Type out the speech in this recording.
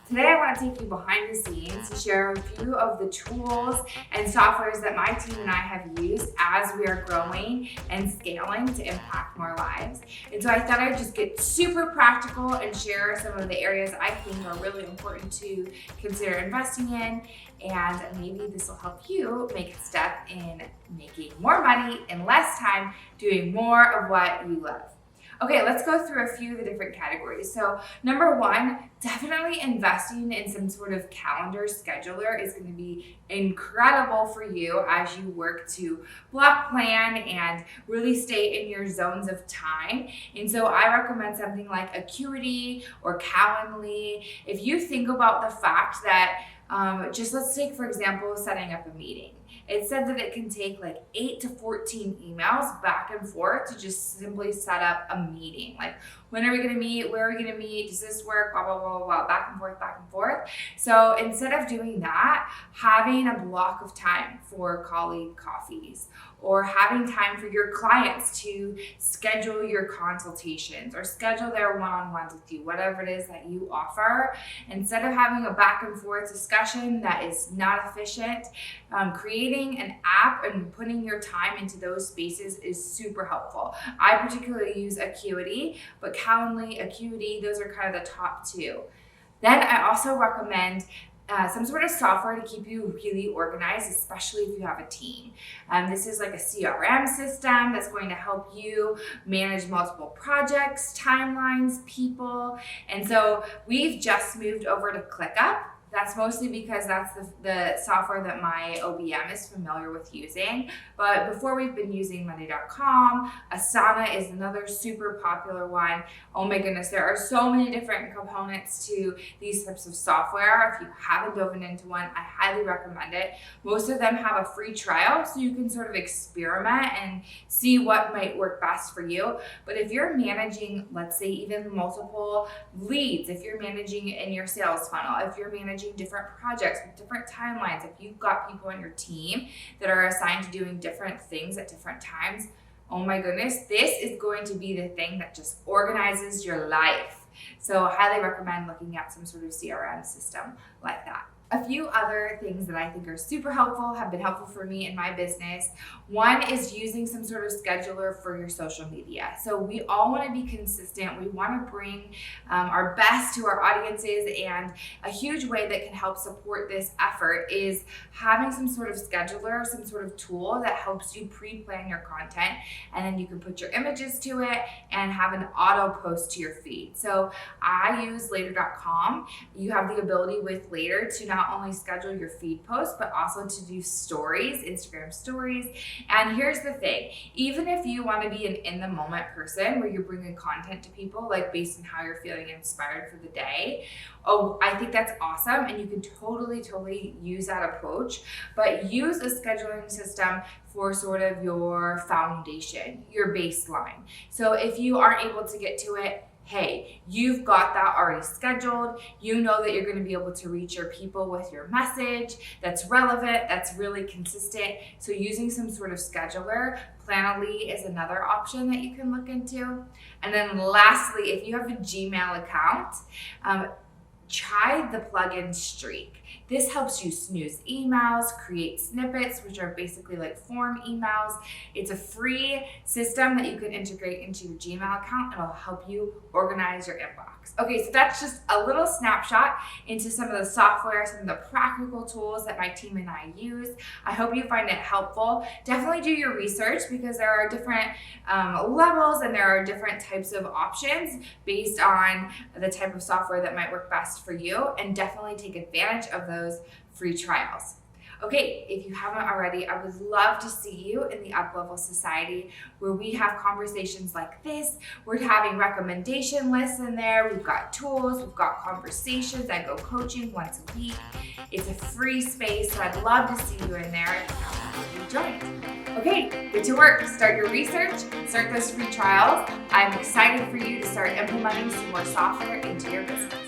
Today I want to take you behind the scenes to share a few of the tools and softwares that my team and I have used as we are growing and scaling to impact more lives. And so I thought I'd just get super practical and share some of the areas I think are really important to consider investing in, and maybe this will help you make a step in making more money in less time, doing more of what you love. Okay, let's go through a few of the different categories. So number one, definitely investing in some sort of calendar scheduler is going to be incredible for you as you work to block plan and really stay in your zones of time. And so I recommend something like Acuity or Calendly. If you think about the fact that just let's take, for example, setting up a meeting. It said that it can take like 8 to 14 emails back and forth to just simply set up a meeting. Like, when are we going to meet? Where are we going to meet? Does this work? Blah, blah, blah, blah, blah, back and forth, back and forth. So instead of doing that, having a block of time for colleague coffees, or having time for your clients to schedule your consultations or schedule their one-on-ones with you, whatever it is that you offer. Instead of having a back and forth discussion that is not efficient, creating an app and putting your time into those spaces is super helpful. I particularly use Acuity, but Calendly, Acuity, those are kind of the top two. Then I also recommend some sort of software to keep you really organized, especially if you have a team. This is like a CRM system that's going to help you manage multiple projects, timelines, people. And so we've just moved over to ClickUp. That's mostly because that's the software that my OBM is familiar with using. But before, we've been using Monday.com. Asana is another super popular one. Oh my goodness, there are so many different components to these types of software. If you haven't dove into one, I highly recommend it. Most of them have a free trial, so you can sort of experiment and see what might work best for you. But if you're managing, let's say, even multiple leads, if you're managing in your sales funnel, if you're managing different projects with different timelines, if you've got people on your team that are assigned to doing different things at different times, oh my goodness, this is going to be the thing that just organizes your life. So I highly recommend looking at some sort of CRM system like that. A few other things that I think are super helpful, have been helpful for me in my business. One is using some sort of scheduler for your social media. So we all want to be consistent. We want to bring our best to our audiences, and a huge way that can help support this effort is having some sort of scheduler, some sort of tool that helps you pre-plan your content, and then you can put your images to it and have an auto post to your feed. So I use later.com. You have the ability with Later to not only schedule your feed posts, but also to do stories, Instagram stories. And here's the thing, even if you want to be an in the moment person where you're bringing content to people, like based on how you're feeling inspired for the day, I think that's awesome. And you can totally use that approach, but use a scheduling system for sort of your foundation, your baseline. So if you aren't able to get to it, hey, you've got that already scheduled. You know that you're going to be able to reach your people with your message that's relevant, that's really consistent. So using some sort of scheduler, Planoly is another option that you can look into. And then lastly, if you have a Gmail account, try the plugin Streak. This helps you snooze emails, create snippets, which are basically like form emails. It's a free system that you can integrate into your Gmail account. It'll help you organize your inbox. Okay, so that's just a little snapshot into some of the software, some of the practical tools that my team and I use. I hope you find it helpful. Definitely do your research, because there are different levels and there are different types of options based on the type of software that might work best for you, and definitely take advantage of those free trials. Okay, if you haven't already, I would love to see you in the Up-Level Society, where we have conversations like this. We're having recommendation lists in there. We've got tools, we've got conversations. I go coaching once a week. It's a free space, so I'd love to see you in there if you join. Okay, get to work. Start your research, start those free trials. I'm excited for you to start implementing some more software into your business.